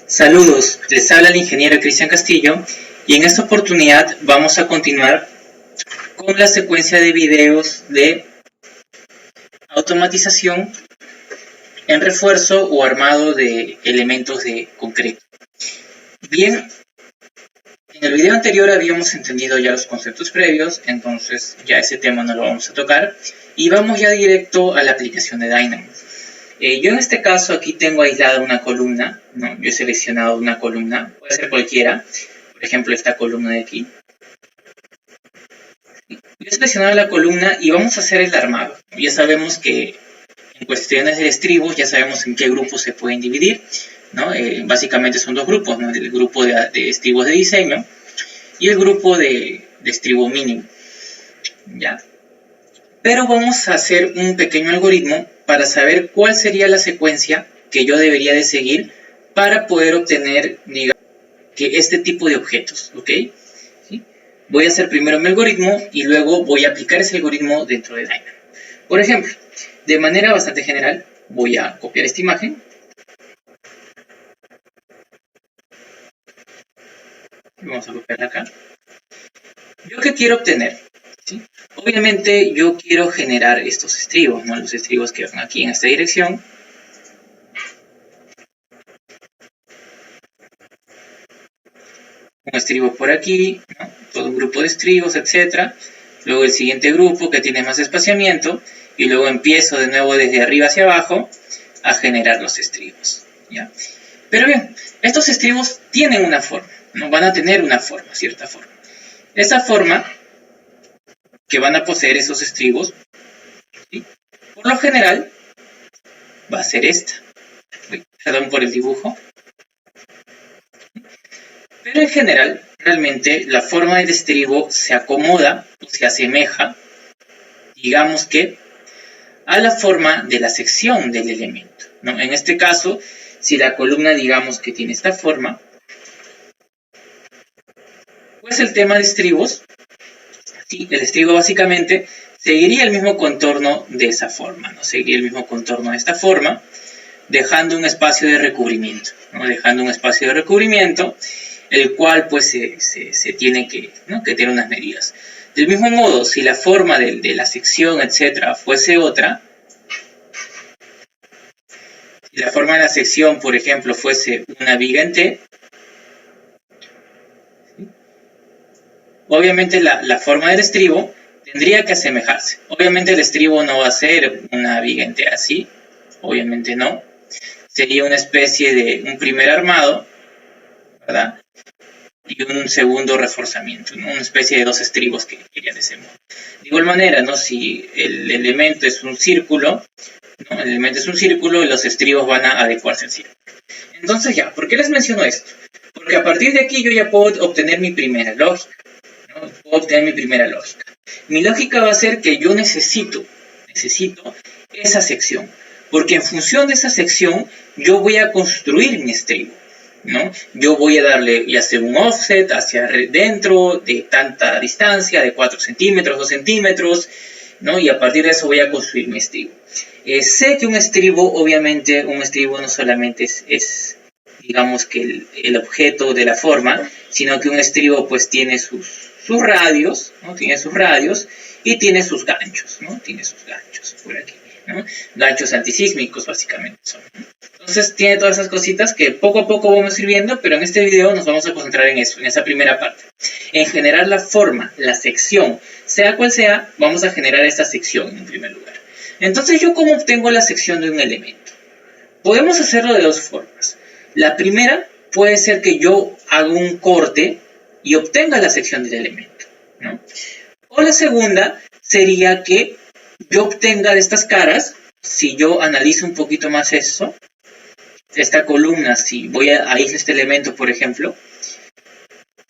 Saludos, les habla el ingeniero Cristian Castillo y en esta oportunidad vamos a continuar con la secuencia de videos de automatización en refuerzo o armado de elementos de concreto. Bien, en el video anterior habíamos entendido ya los conceptos previos, entonces ya ese tema no lo vamos a tocar y vamos ya directo a la aplicación de Dynamo. Yo en este caso aquí tengo aislada una columna, ¿no? Yo he seleccionado una columna, puede ser cualquiera, por ejemplo esta columna de aquí. Yo he seleccionado la columna y vamos a hacer el armado. Ya sabemos que en cuestiones de estribos ya sabemos en qué grupos se pueden dividir, ¿no? Básicamente son dos grupos, ¿no? El grupo de estribos de diseño y el grupo de estribo mínimo, ¿ya? Pero vamos a hacer un pequeño algoritmo para saber cuál sería la secuencia que yo debería de seguir para poder obtener, digamos, que este tipo de objetos, ¿ok? ¿Sí? Voy a hacer primero mi algoritmo y luego voy a aplicar ese algoritmo dentro de Dynamo. Por ejemplo, de manera bastante general, voy a copiar esta imagen. Vamos a copiarla acá. ¿Yo qué quiero obtener? ¿Sí? Obviamente yo quiero generar estos estribos, ¿no? Los estribos que van aquí en esta dirección. Un estribo por aquí, ¿no? Todo un grupo de estribos, etc. Luego el siguiente grupo que tiene más espaciamiento y luego empiezo de nuevo desde arriba hacia abajo a generar los estribos, ¿ya? Pero bien, estos estribos tienen una forma, ¿no? Van a tener una forma, cierta forma. Esa forma que van a poseer esos estribos, ¿sí? Por lo general va a ser esta. Perdón por el dibujo. Pero en general, realmente la forma del estribo se acomoda o se asemeja, digamos que, a la forma de la sección del elemento, ¿no? En este caso, si la columna digamos que tiene esta forma, pues el tema de estribos, sí, el estribo básicamente seguiría el mismo contorno de esa forma, ¿no? Seguiría el mismo contorno de esta forma, dejando un espacio de recubrimiento, ¿no? Dejando un espacio de recubrimiento, el cual pues se tiene que, ¿no? Que tener unas medidas. Del mismo modo, si la forma de la sección, etcétera, fuese otra, si la forma de la sección, por ejemplo, fuese una viga en T, ¿sí? Obviamente la forma del estribo tendría que asemejarse. Obviamente el estribo no va a ser una viga en T así, obviamente no. Sería una especie de un primer armado, ¿verdad? Y un segundo reforzamiento, ¿no? Una especie de dos estribos que quería de ese modo. De igual manera, ¿no? Si el elemento es un círculo, ¿no? El elemento es un círculo y los estribos van a adecuarse al círculo. Entonces ya, ¿por qué les menciono esto? Porque a partir de aquí yo ya puedo obtener mi primera lógica, ¿no? Puedo obtener mi primera lógica. Mi lógica va a ser que yo necesito esa sección, porque en función de esa sección yo voy a construir mi estribo, ¿no? Yo voy a darle y hacer un offset hacia dentro de tanta distancia, de 4 centímetros, 2 centímetros, ¿no? Y a partir de eso voy a construir mi estribo. Sé que un estribo, obviamente, un estribo no solamente es digamos que el objeto de la forma, sino que un estribo pues tiene sus radios, ¿no? Tiene sus radios y tiene sus ganchos, ¿no? Tiene sus ganchos por aquí, ¿no? Ganchos antisísmicos básicamente son, ¿no? Entonces tiene todas esas cositas que poco a poco vamos a ir viendo, pero en este video nos vamos a concentrar en eso, en esa primera parte. En generar la forma, la sección, sea cual sea, vamos a generar esta sección en primer lugar. Entonces, ¿yo cómo obtengo la sección de un elemento? Podemos hacerlo de dos formas. La primera puede ser que yo haga un corte y obtenga la sección del elemento, ¿no? O la segunda sería que yo obtenga de estas caras, si yo analizo un poquito más eso, esta columna, si voy a aislar este elemento, por ejemplo,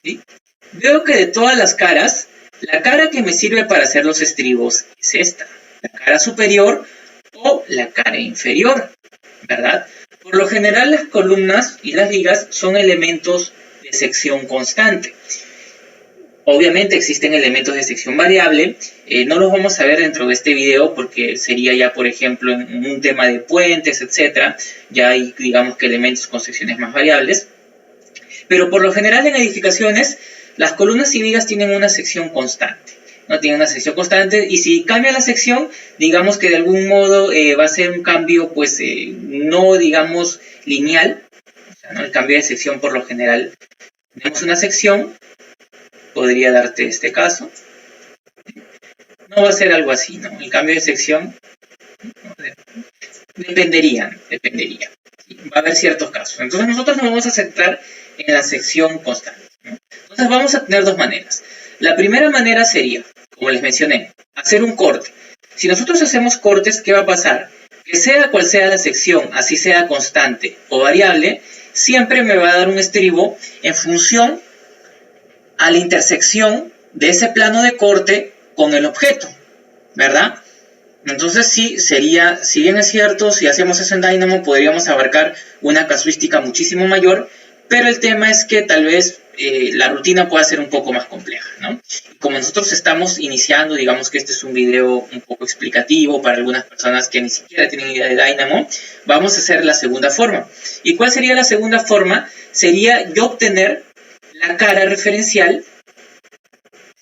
¿sí? Veo que de todas las caras, la cara que me sirve para hacer los estribos es esta, la cara superior o la cara inferior, ¿verdad? Por lo general las columnas y las vigas son elementos de sección constante. Obviamente existen elementos de sección variable, no los vamos a ver dentro de este video porque sería ya, por ejemplo, en un tema de puentes, etcétera. Ya hay, digamos que elementos con secciones más variables. Pero por lo general en edificaciones, las columnas y vigas tienen una sección constante. No tienen una sección constante, y si cambia la sección, digamos que de algún modo va a ser un cambio, pues, no, digamos, lineal. O sea, ¿no? El cambio de sección por lo general, tenemos una sección, podría darte este caso. No va a ser algo así, ¿no? El cambio de sección dependería. Va a haber ciertos casos. Entonces nosotros nos vamos a centrar en la sección constante, ¿no? Entonces vamos a tener dos maneras. La primera manera sería, como les mencioné, hacer un corte. Si nosotros hacemos cortes, ¿qué va a pasar? Que sea cual sea la sección, así sea constante o variable, siempre me va a dar un estribo en función a la intersección de ese plano de corte con el objeto, ¿verdad? Entonces sí, sería, si bien es cierto, si hacemos eso en Dynamo podríamos abarcar una casuística muchísimo mayor, pero el tema es que tal vez la rutina pueda ser un poco más compleja, ¿no? Y como nosotros estamos iniciando, digamos que este es un video un poco explicativo para algunas personas que ni siquiera tienen idea de Dynamo, vamos a hacer la segunda forma. ¿Y cuál sería la segunda forma? Sería yo obtener la cara referencial,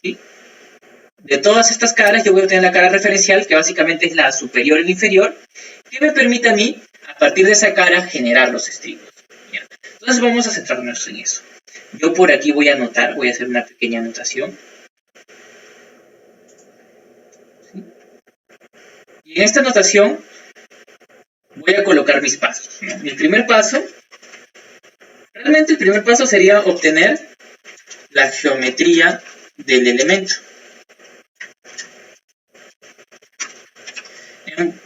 ¿sí? De todas estas caras yo voy a obtener la cara referencial, que básicamente es la superior y la inferior, que me permite a mí, a partir de esa cara, generar los estribos. ¿Ya? Entonces vamos a centrarnos en eso. Yo por aquí voy a anotar, voy a hacer una pequeña anotación. ¿Sí? Y en esta anotación voy a colocar mis pasos, ¿no? Mi primer paso, realmente el primer paso sería obtener la geometría del elemento.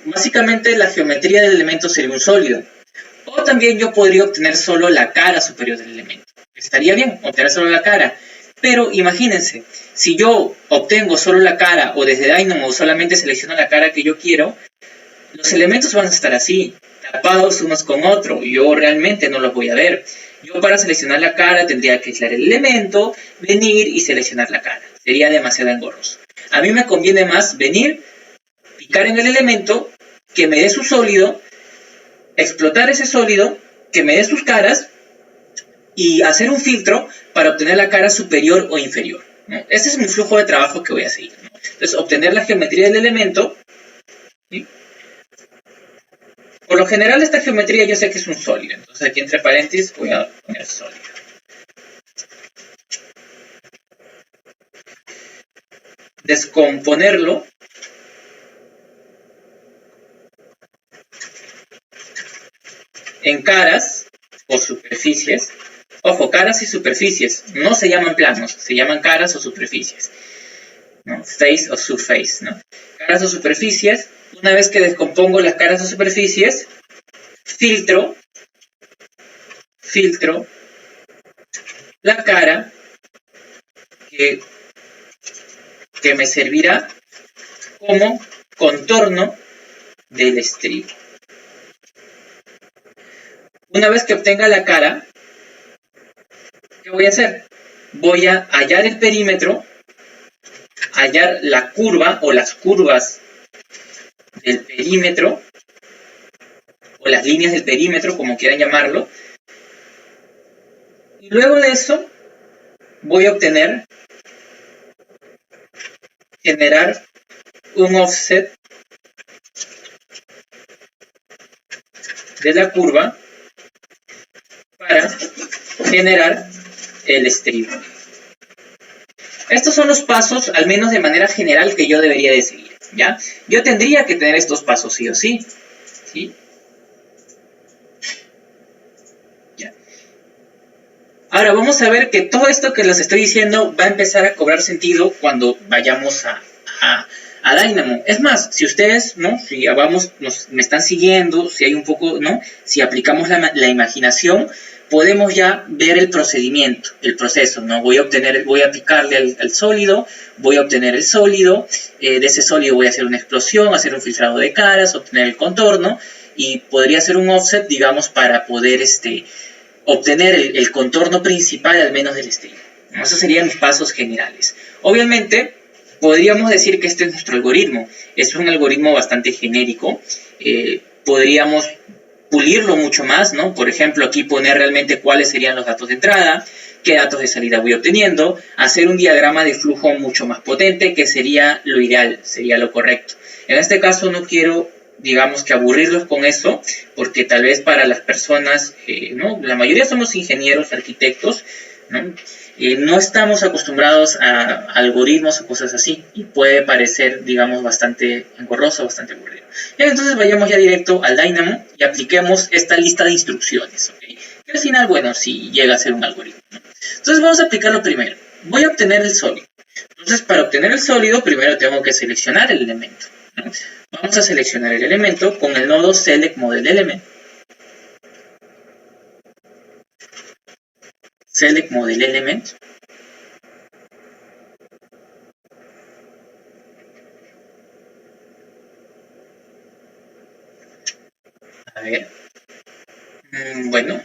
Básicamente la geometría del elemento sería un sólido. O también yo podría obtener solo la cara superior del elemento. Estaría bien obtener solo la cara. Pero imagínense, si yo obtengo solo la cara o desde Dynamo solamente selecciono la cara que yo quiero, los elementos van a estar así, tapados unos con otros. Yo realmente no los voy a ver. Yo para seleccionar la cara tendría que aislar el elemento, venir y seleccionar la cara. Sería demasiado engorroso. A mí me conviene más venir, picar en el elemento, que me dé su sólido, explotar ese sólido, que me dé sus caras y hacer un filtro para obtener la cara superior o inferior, ¿no? Este es mi flujo de trabajo que voy a seguir, ¿no? Entonces, obtener la geometría del elemento, ¿sí? Por lo general esta geometría yo sé que es un sólido, entonces aquí entre paréntesis voy a poner sólido. Descomponerlo en caras o superficies. Ojo, caras y superficies no se llaman planos, se llaman caras o superficies, ¿no? Face o surface, ¿no? Caras o superficies. Una vez que descompongo las caras o superficies, filtro la cara que me servirá como contorno del estribo. Una vez que obtenga la cara, ¿qué voy a hacer? Voy a hallar el perímetro, hallar la curva o las curvas del perímetro, o las líneas del perímetro, como quieran llamarlo. Y luego de eso, voy a generar un offset de la curva para generar el estribo. Estos son los pasos, al menos de manera general, que yo debería de seguir, ¿ya? Yo tendría que tener estos pasos sí o sí, ¿sí? ¿Ya? Ahora vamos a ver que todo esto que les estoy diciendo va a empezar a cobrar sentido cuando vayamos a Dynamo. Es más, si ustedes, ¿no? Si me están siguiendo, si hay un poco, ¿no? Si aplicamos la imaginación, podemos ya ver el procedimiento, el proceso, ¿no? Voy a picarle al sólido, voy a obtener el sólido, de ese sólido voy a hacer una explosión, hacer un filtrado de caras, obtener el contorno, y podría hacer un offset, digamos, para poder obtener el contorno principal, al menos del estribo. Esos serían mis pasos generales. Obviamente, podríamos decir que este es nuestro algoritmo. Es un algoritmo bastante genérico. Podríamos pulirlo mucho más, ¿no? Por ejemplo, aquí poner realmente cuáles serían los datos de entrada, qué datos de salida voy obteniendo, hacer un diagrama de flujo mucho más potente, que sería lo ideal, sería lo correcto. En este caso no quiero, digamos, que aburrirlos con eso, porque tal vez para las personas, ¿no? La mayoría somos ingenieros, arquitectos, ¿no? No estamos acostumbrados a algoritmos o cosas así, y puede parecer, digamos, bastante engorroso, bastante aburrido. Entonces vayamos ya directo al Dynamo y apliquemos esta lista de instrucciones, ¿okay? Que al final, bueno, sí llega a ser un algoritmo, ¿no? Entonces vamos a aplicarlo primero. Voy a obtener el sólido. Entonces, para obtener el sólido, primero tengo que seleccionar el elemento, ¿no? Vamos a seleccionar el elemento con el nodo Select Model Element. Select Model Element. A ver. Bueno,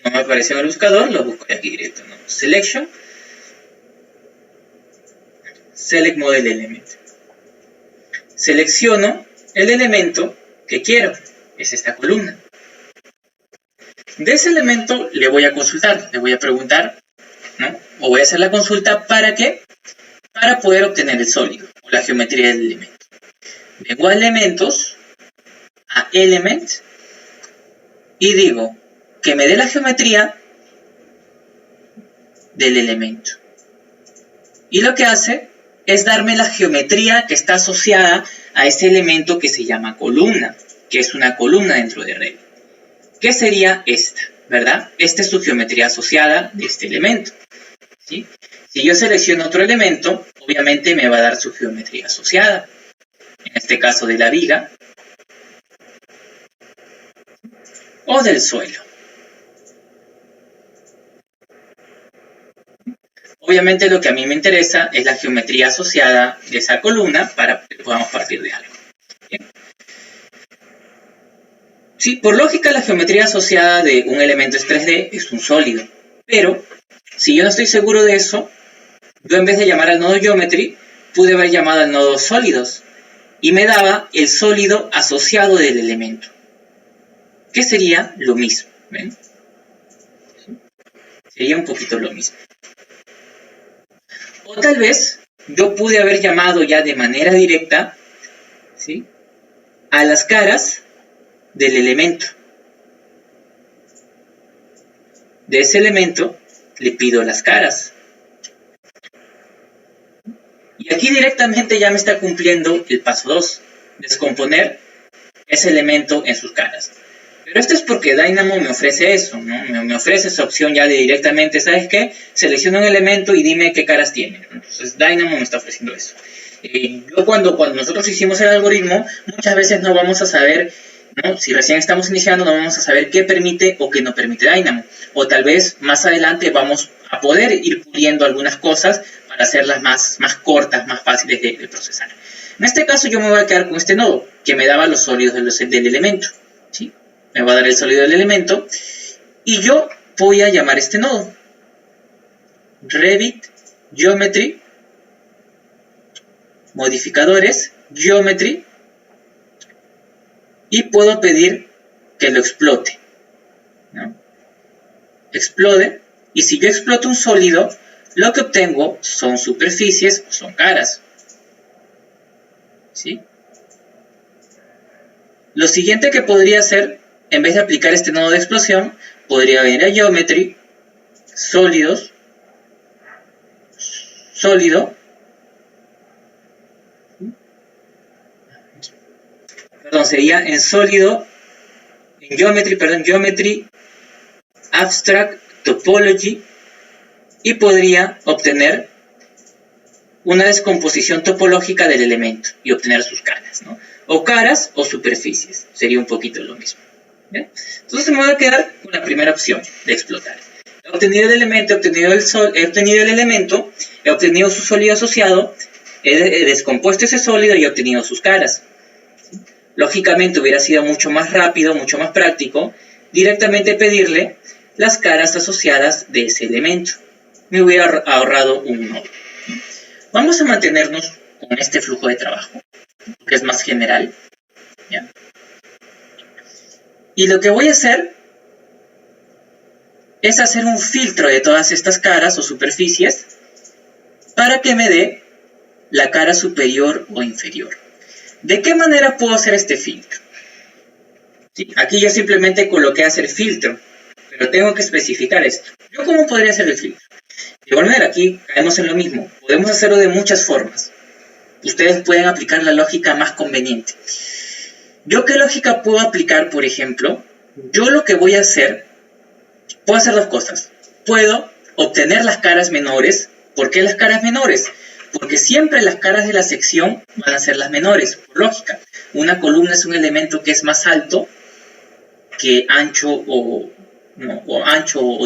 no me apareció en el buscador, lo busco aquí directo, ¿no? Selection. Select Model Element. Selecciono el elemento que quiero, es esta columna. De ese elemento le voy a consultar, le voy a preguntar, ¿no? O voy a hacer la consulta, ¿para qué? Para poder obtener el sólido, o la geometría del elemento. Vengo a elementos, a element, y digo que me dé la geometría del elemento. Y lo que hace es darme la geometría que está asociada a ese elemento que se llama columna, que es una columna dentro de Revit. ¿Qué sería esta? ¿Verdad? Esta es su geometría asociada de este elemento, ¿sí? Si yo selecciono otro elemento, obviamente me va a dar su geometría asociada. En este caso de la viga o del suelo. Obviamente lo que a mí me interesa es la geometría asociada de esa columna para que podamos partir de algo. ¿Bien? Sí, por lógica la geometría asociada de un elemento es 3D, es un sólido. Pero si yo no estoy seguro de eso, yo en vez de llamar al nodo Geometry, pude haber llamado al nodo Sólidos y me daba el sólido asociado del elemento, que sería lo mismo. ¿Ven? Sería un poquito lo mismo. O tal vez yo pude haber llamado ya de manera directa, ¿sí?, a las caras del elemento. De ese elemento le pido las caras. Y aquí directamente ya me está cumpliendo el paso 2, descomponer ese elemento en sus caras. Pero esto es porque Dynamo me ofrece eso, ¿no? Me ofrece esa opción ya de directamente, ¿sabes qué? Selecciona un elemento y dime qué caras tiene. Entonces Dynamo me está ofreciendo eso. Yo cuando nosotros hicimos el algoritmo, muchas veces no vamos a saber, ¿no? Si recién estamos iniciando, no vamos a saber qué permite o qué no permite Dynamo. O tal vez más adelante vamos a poder ir puliendo algunas cosas para hacerlas más cortas, más fáciles de procesar. En este caso yo me voy a quedar con este nodo, que me daba los sólidos del elemento, ¿sí? Me va a dar el sólido del elemento y yo voy a llamar este nodo Revit Geometry, modificadores, Geometry, y puedo pedir que lo explote, ¿no? Explode, y si yo exploto un sólido, lo que obtengo son superficies o son caras, ¿sí? Lo siguiente que podría hacer, en vez de aplicar este nodo de explosión, podría venir a Geometry, Sólidos, Sólido, perdón, sería en Sólido, en Geometry, Abstract, Topology, y podría obtener una descomposición topológica del elemento y obtener sus caras, ¿no? O caras o superficies, sería un poquito lo mismo. ¿Bien? Entonces me voy a quedar con la primera opción de explotar. He obtenido el elemento, he obtenido su sólido asociado, he descompuesto ese sólido y he obtenido sus caras. Lógicamente hubiera sido mucho más rápido, mucho más práctico, directamente pedirle las caras asociadas de ese elemento. me hubiera ahorrado un nodo. Vamos a mantenernos con este flujo de trabajo, que es más general. ¿Ya? Y lo que voy a hacer es hacer un filtro de todas estas caras o superficies para que me dé la cara superior o inferior. ¿De qué manera puedo hacer este filtro? ¿Sí? Aquí yo simplemente coloqué hacer filtro, pero tengo que especificar esto. ¿Yo cómo podría hacer el filtro? De igual manera, aquí caemos en lo mismo. Podemos hacerlo de muchas formas. Ustedes pueden aplicar la lógica más conveniente. ¿Yo qué lógica puedo aplicar, por ejemplo? Yo lo que voy a hacer, puedo hacer dos cosas. Puedo obtener las caras menores. ¿Por qué las caras menores? Porque siempre las caras de la sección van a ser las menores, por lógica. Una columna es un elemento que es más alto que ancho o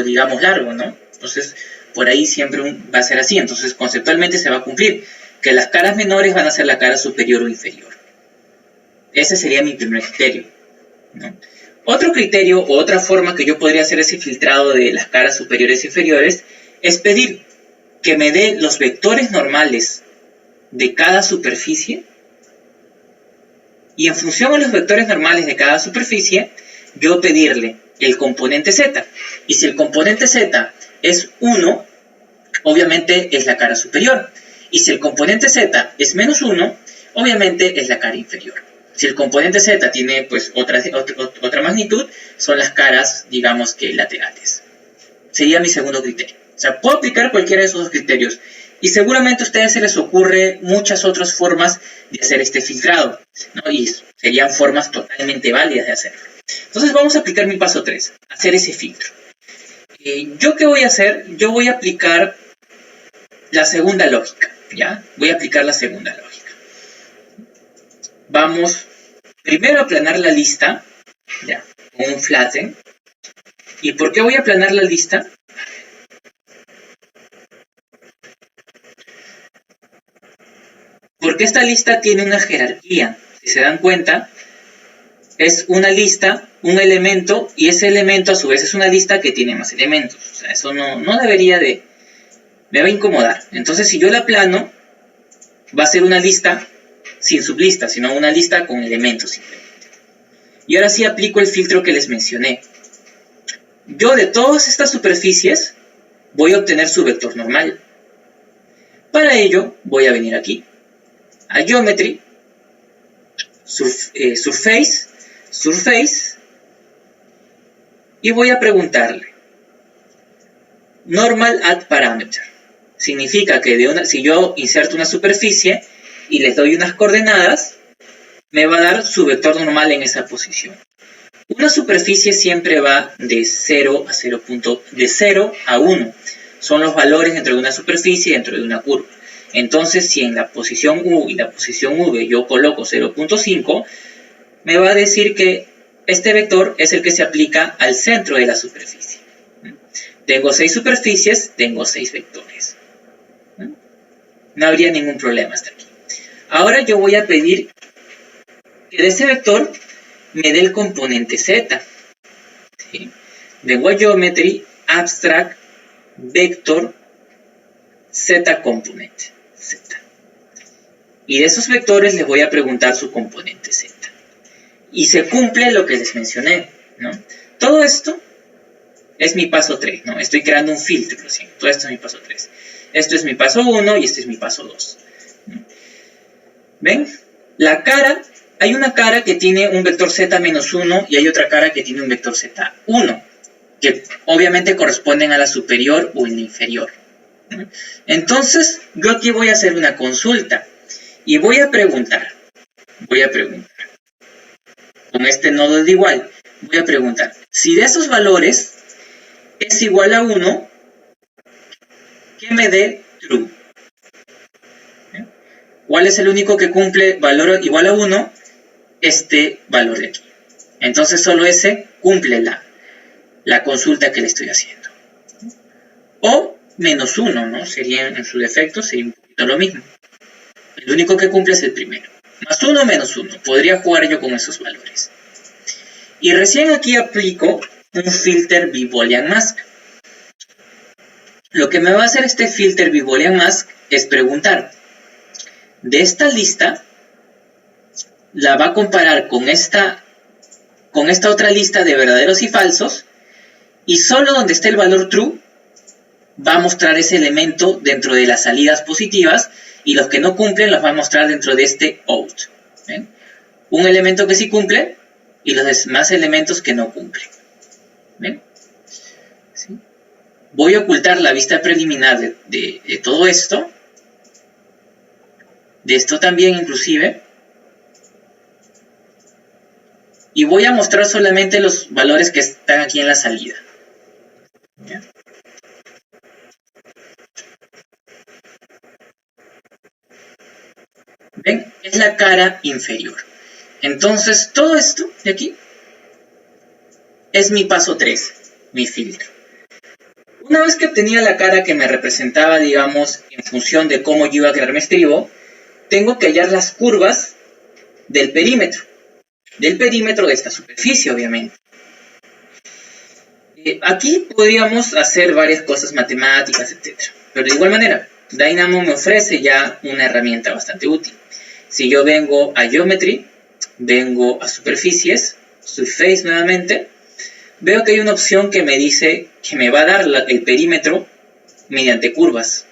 digamos largo, ¿no? Entonces, por ahí siempre va a ser así. Entonces, conceptualmente se va a cumplir que las caras menores van a ser la cara superior o inferior. Ese sería mi primer criterio, ¿no? Otro criterio o otra forma que yo podría hacer ese filtrado de las caras superiores e inferiores es pedir que me dé los vectores normales de cada superficie y en función a los vectores normales de cada superficie, yo pedirle el componente z. Y si el componente z es 1, obviamente es la cara superior. Y si el componente z es menos 1, obviamente es la cara inferior. Si el componente z tiene pues otra magnitud, son las caras, digamos que laterales. Sería mi segundo criterio. O sea, puedo aplicar cualquiera de esos dos criterios. Y seguramente a ustedes se les ocurre muchas otras formas de hacer este filtrado, ¿no? Y serían formas totalmente válidas de hacerlo. Entonces vamos a aplicar mi paso 3, hacer ese filtro. ¿Yo qué voy a hacer? Yo voy a aplicar la segunda lógica, ¿ya? Voy a aplicar la segunda lógica. Vamos primero a aplanar la lista, ¿ya? Con un flatten. ¿Y por qué voy a aplanar la lista? Porque esta lista tiene una jerarquía. Si se dan cuenta, es una lista, un elemento, y ese elemento a su vez es una lista que tiene más elementos. O sea, eso no debería de... me va a incomodar. Entonces, si yo la aplano, va a ser una lista sin sublista, sino una lista con elementos simplemente. Y ahora sí aplico el filtro que les mencioné. Yo de todas estas superficies voy a obtener su vector normal. Para ello, voy a venir aquí a Geometry, Surface, y voy a preguntarle Normal at Parameter. Significa que si yo inserto una superficie y les doy unas coordenadas, me va a dar su vector normal en esa posición. Una superficie siempre va de 0 a 1. Son los valores dentro de una superficie y dentro de una curva. Entonces, si en la posición U y la posición V yo coloco 0.5, me va a decir que este vector es el que se aplica al centro de la superficie. Tengo 6 superficies, tengo 6 vectores. No habría ningún problema hasta aquí. Ahora yo voy a pedir que de ese vector me dé el componente z. ¿Sí? Vengo a Geometry, Abstract, Vector, Z Component. Z. Y de esos vectores les voy a preguntar su componente z. Y se cumple lo que les mencioné, ¿no? Todo esto es mi paso 3, ¿no? Estoy creando un filtro, ¿sí? Todo esto es mi paso 3. Esto es mi paso 1 y este es mi paso 2. ¿Ven? La cara, hay una cara que tiene un vector z menos 1 y hay otra cara que tiene un vector z1, que obviamente corresponden a la superior o en la inferior. Entonces, yo aquí voy a hacer una consulta y voy a preguntar, con este nodo de igual, voy a preguntar, si de esos valores es igual a 1, que me dé true. ¿Cuál es el único que cumple valor igual a 1? Este valor de aquí. Entonces solo ese cumple la consulta que le estoy haciendo. O menos 1, ¿no? Sería en su defecto, sería un poquito lo mismo. El único que cumple es el primero. Más 1, menos 1. Podría jugar yo con esos valores. Y recién aquí aplico un filter Boolean Mask. Lo que me va a hacer este filter Boolean mask es preguntar, de esta lista, la va a comparar con esta otra lista de verdaderos y falsos, y solo donde esté el valor true, va a mostrar ese elemento dentro de las salidas positivas, y los que no cumplen los va a mostrar dentro de este out. ¿Ven? Un elemento que sí cumple, y los demás elementos que no cumplen. ¿Ven? ¿Sí? Voy a ocultar la vista preliminar de todo esto, de esto también inclusive, y voy a mostrar solamente los valores que están aquí en la salida. ¿Ya? ¿Ven? Es la cara inferior. Entonces, todo esto de aquí es mi paso 3, mi filtro. Una vez que obtenía la cara que me representaba, digamos, en función de cómo yo iba a crear mi estribo, tengo que hallar las curvas del perímetro de esta superficie, obviamente. Aquí podríamos hacer varias cosas matemáticas, etc. Pero de igual manera, Dynamo me ofrece ya una herramienta bastante útil. Si yo vengo a Geometry, vengo a Superficies, Surface nuevamente, veo que hay una opción que me dice que me va a dar el perímetro mediante curvas.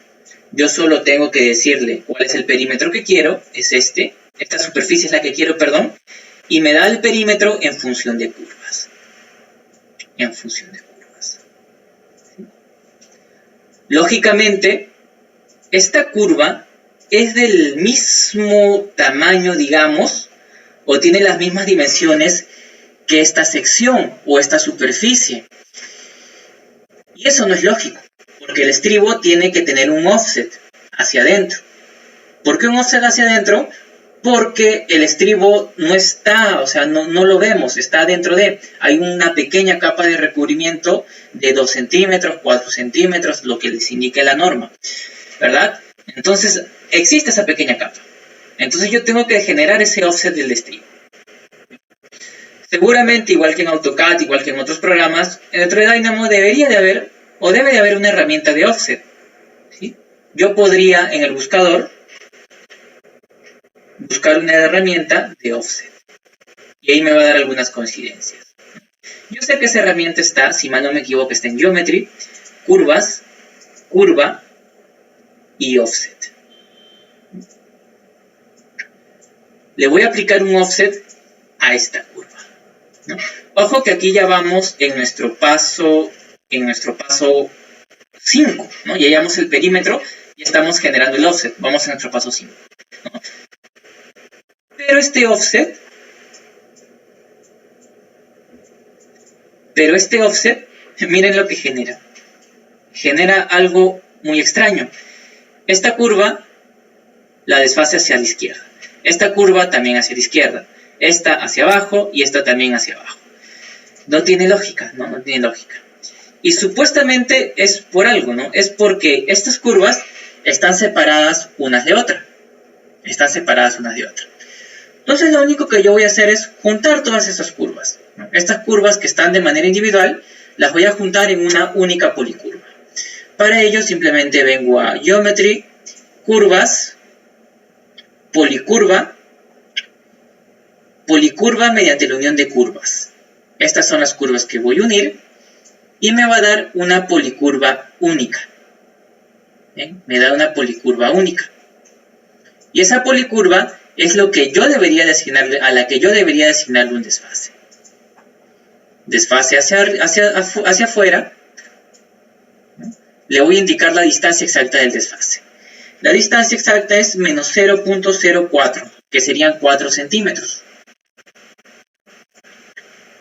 Yo solo tengo que decirle cuál es el perímetro que quiero, es este, esta superficie es la que quiero, perdón, y me da el perímetro en función de curvas. En función de curvas. ¿Sí? Lógicamente, esta curva es del mismo tamaño, digamos, o tiene las mismas dimensiones que esta sección o esta superficie. Y eso no es lógico, porque el estribo tiene que tener un offset hacia adentro. ¿Por qué un offset hacia adentro? Porque el estribo no está, o sea, no lo vemos, está dentro de, hay una pequeña capa de recubrimiento de 2 centímetros, 4 centímetros, lo que les indique la norma, ¿verdad? Entonces, existe esa pequeña capa. Entonces yo tengo que generar ese offset del estribo. Seguramente, igual que en AutoCAD, igual que en otros programas, dentro de Dynamo debería de haber, o debe de haber una herramienta de offset. ¿Sí? Yo podría, en el buscador, buscar una herramienta de offset. Y ahí me va a dar algunas coincidencias. Yo sé que esa herramienta está, si mal no me equivoco, está en Geometry, curvas, curva y offset. Le voy a aplicar un offset a esta curva, ¿no? Ojo que aquí ya vamos en nuestro paso 5, ¿no? Ya llevamos el perímetro y estamos generando el offset. Vamos a nuestro paso 5, ¿no? Pero este offset, miren lo que genera. Genera algo muy extraño. Esta curva la desfase hacia la izquierda. Esta curva también hacia la izquierda. Esta hacia abajo y esta también hacia abajo. No tiene lógica, ¿no? No tiene lógica. Y supuestamente es por algo, ¿no? Es porque estas curvas están separadas unas de otras. Entonces lo único que yo voy a hacer es juntar todas estas curvas, ¿no? Estas curvas que están de manera individual, las voy a juntar en una única policurva. Para ello simplemente vengo a Geometry, curvas, policurva, policurva mediante la unión de curvas. Estas son las curvas que voy a unir y me va a dar una policurva única. ¿Bien? Me da una policurva única. Y esa policurva es lo que yo debería de asignarle, a la que yo debería de asignarle un desfase. Desfase hacia afuera. Le voy a indicar la distancia exacta del desfase. La distancia exacta es menos 0.04, que serían 4 centímetros.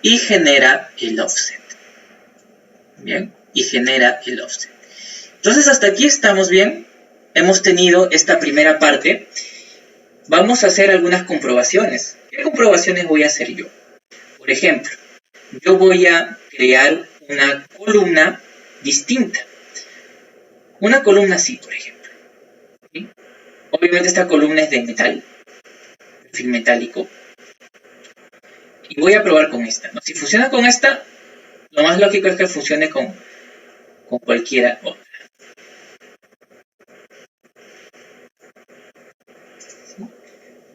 Y genera el offset. Bien, y genera el offset. Entonces hasta aquí estamos bien. Hemos tenido esta primera parte. Vamos a hacer algunas comprobaciones. ¿Qué comprobaciones voy a hacer yo? Por ejemplo, yo voy a crear una columna distinta. Una columna así, por ejemplo. ¿Sí? Obviamente esta columna es de metal, perfil metálico. Y voy a probar con esta, ¿no? Si funciona con esta, lo más lógico es que funcione con cualquiera otra.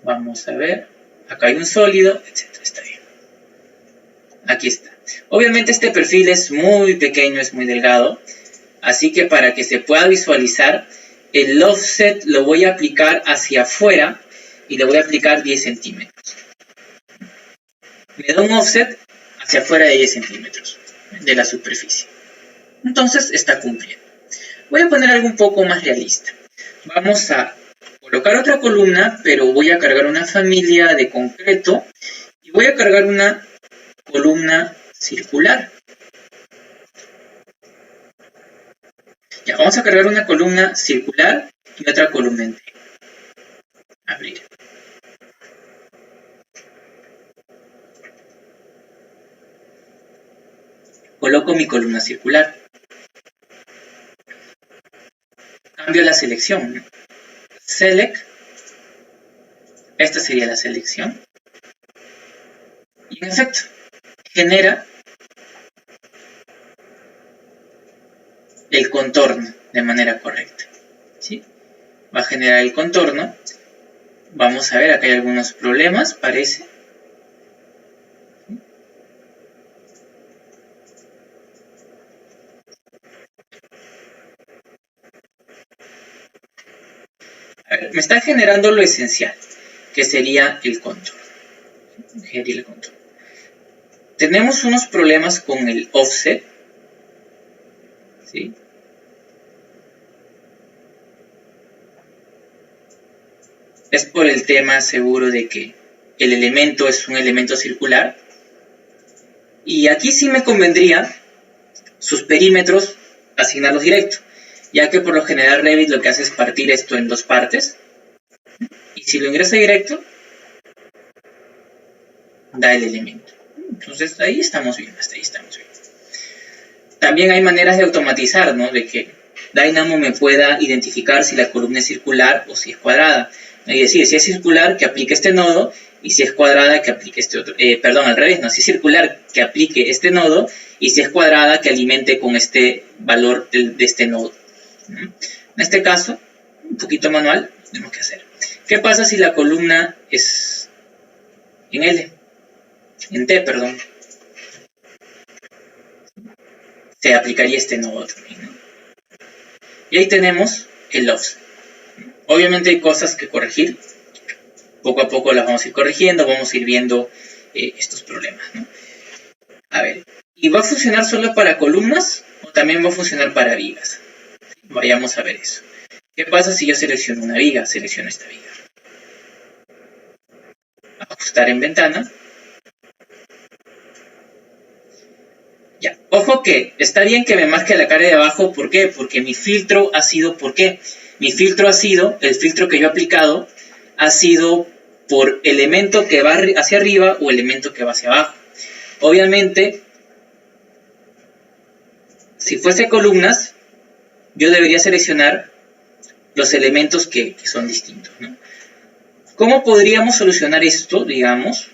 Vamos a ver. Acá hay un sólido, etcétera. Está bien. Aquí está. Obviamente este perfil es muy pequeño, es muy delgado. Así que para que se pueda visualizar, el offset lo voy a aplicar hacia afuera y le voy a aplicar 10 centímetros. Me da un offset hacia afuera de 10 centímetros de la superficie. Entonces está cumpliendo. Voy a poner algo un poco más realista. Vamos a colocar otra columna, pero voy a cargar una familia de concreto y voy a cargar una columna circular. Ya, vamos a cargar una columna circular y otra columna entera. Abrir. Coloco mi columna circular. Cambio la selección. Select. Esta sería la selección. Y en efecto, genera el contorno de manera correcta. ¿Sí? Va a generar el contorno. Vamos a ver, acá hay algunos problemas, parece. A ver, me está generando lo esencial, que sería el contorno. Tenemos unos problemas con el offset. ¿Sí? Es por el tema seguro de que el elemento es un elemento circular. Y aquí sí me convendría sus perímetros asignarlos directo, ya que por lo general Revit lo que hace es partir esto en dos partes. Y si lo ingresa directo, da el elemento. Entonces ahí estamos bien, hasta ahí estamos bien. También hay maneras de automatizar, ¿no? De que Dynamo me pueda identificar si la columna es circular o si es cuadrada. Es decir, si es circular, que aplique este nodo, y si es cuadrada, que aplique este otro. Perdón, al revés, no. Si es circular, que aplique este nodo, y si es cuadrada, que alimente con este valor de este nodo. En este caso, un poquito manual, tenemos que hacer. ¿Qué pasa si la columna es en L? En T, perdón. Se aplicaría este nodo también, ¿no? Y ahí tenemos el offset. Obviamente hay cosas que corregir. Poco a poco las vamos a ir corrigiendo, vamos a ir viendo estos problemas, ¿no? A ver, ¿y va a funcionar solo para columnas o también va a funcionar para vigas? Vayamos a ver eso. ¿Qué pasa si yo selecciono una viga? Selecciono esta viga. Ajustar en ventana. Ya, ojo que está bien que me marque la cara de abajo. ¿Por qué? Porque mi filtro ha sido, ¿por qué? Mi filtro ha sido, el filtro que yo he aplicado, ha sido por elemento que va hacia arriba o elemento que va hacia abajo. Obviamente, si fuese columnas, yo debería seleccionar los elementos que son distintos, ¿no? ¿Cómo podríamos solucionar esto, digamos?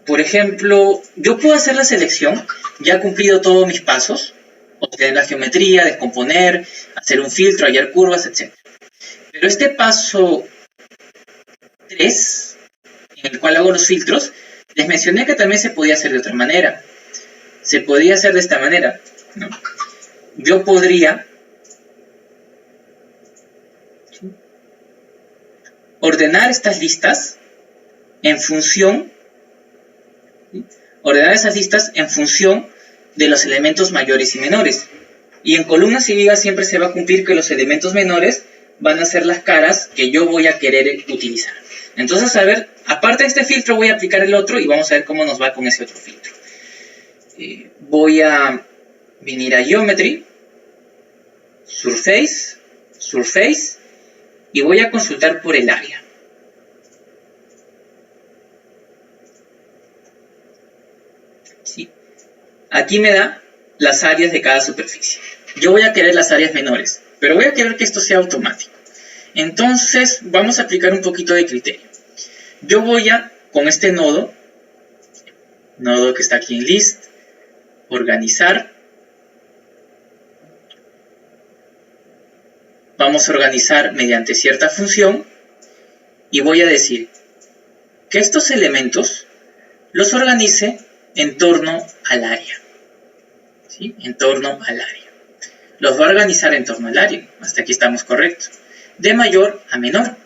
Por ejemplo, yo puedo hacer la selección, ya he cumplido todos mis pasos, obtener la geometría, descomponer, hacer un filtro, hallar curvas, etc. Pero este paso 3, en el cual hago los filtros, les mencioné que también se podía hacer de otra manera. Se podía hacer de esta manera, ¿no? Yo podría ordenar estas listas en función, ¿sí? Ordenar esas listas en función de los elementos mayores y menores. Y en columnas y vigas siempre se va a cumplir que los elementos menores van a ser las caras que yo voy a querer utilizar. Entonces, a ver, aparte de este filtro voy a aplicar el otro y vamos a ver cómo nos va con ese otro filtro. Voy a venir a Geometry, Surface, Surface, y voy a consultar por el área. ¿Sí? Aquí me da las áreas de cada superficie. Yo voy a querer las áreas menores, pero voy a querer que esto sea automático. Entonces, vamos a aplicar un poquito de criterio. Yo voy a, con este nodo que está aquí en List, organizar. Vamos a organizar mediante cierta función y voy a decir que estos elementos los organice en torno al área. ¿Sí? En torno al área. Los va a organizar en torno al área. Hasta aquí estamos correctos. De mayor a menor.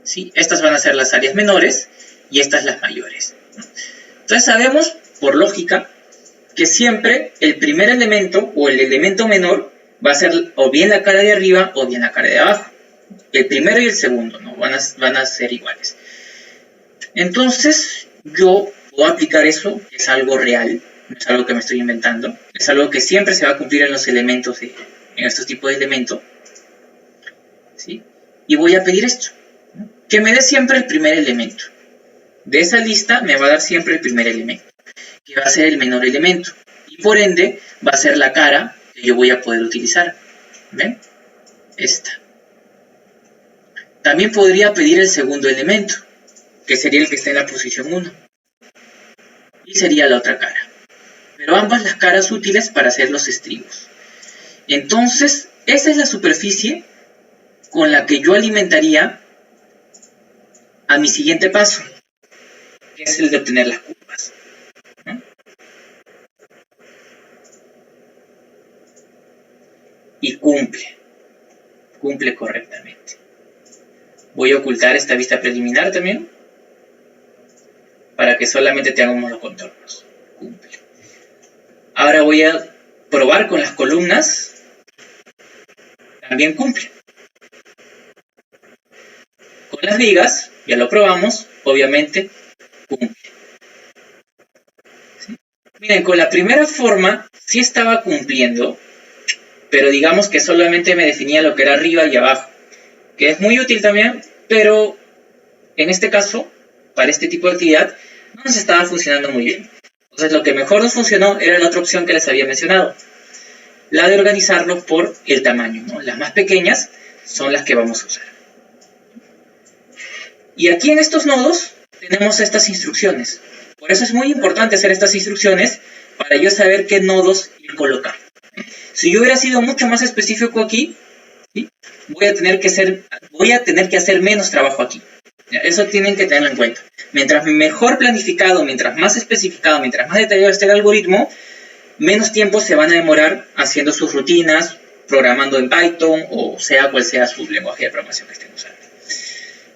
¿Sí? Estas van a ser las áreas menores y estas las mayores. Entonces sabemos, por lógica, que siempre el primer elemento o el elemento menor va a ser o bien la cara de arriba o bien la cara de abajo. El primero y el segundo, ¿no? van a ser iguales. Entonces, yo puedo aplicar eso, que es algo real, no es algo que me estoy inventando, es algo que siempre se va a cumplir en los elementos, en estos tipos de elementos, ¿sí? Y voy a pedir esto, ¿no? Que me dé siempre el primer elemento. De esa lista me va a dar siempre el primer elemento, que va a ser el menor elemento, y por ende va a ser la cara que yo voy a poder utilizar. ¿Ven? Esta. También podría pedir el segundo elemento, que sería el que está en la posición 1. Y sería la otra cara. Pero ambas las caras útiles para hacer los estribos. Entonces, esa es la superficie con la que yo alimentaría a mi siguiente paso, que es el de obtener las curvas. ¿No? Y cumple correctamente. Voy a ocultar esta vista preliminar también, para que solamente tengamos los contornos. Cumple. Ahora voy a probar con las columnas. También cumple. Con las vigas, ya lo probamos, obviamente cumple. ¿Sí? Miren, con la primera forma sí estaba cumpliendo, pero digamos que solamente me definía lo que era arriba y abajo, que es muy útil también, pero en este caso, para este tipo de actividad, no nos estaba funcionando muy bien. Entonces lo que mejor nos funcionó era la otra opción que les había mencionado, la de organizarlos por el tamaño, ¿no? Las más pequeñas son las que vamos a usar. Y aquí en estos nodos tenemos estas instrucciones. Por eso es muy importante hacer estas instrucciones para yo saber qué nodos ir colocando. Si yo hubiera sido mucho más específico aquí, ¿sí? voy a tener que hacer menos trabajo aquí. Eso tienen que tenerlo en cuenta. Mientras mejor planificado, mientras más especificado, mientras más detallado esté el algoritmo, menos tiempo se van a demorar haciendo sus rutinas, programando en Python o sea cual sea su lenguaje de programación que estén usando.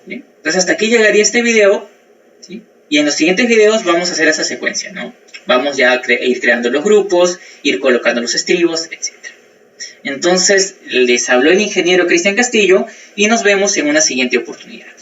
¿Sí? Entonces hasta aquí llegaría este video, ¿sí? Y en los siguientes videos vamos a hacer esa secuencia, ¿no? Vamos ya a ir creando los grupos, ir colocando los estribos, etc. Entonces les habló el ingeniero Cristian Castillo y nos vemos en una siguiente oportunidad.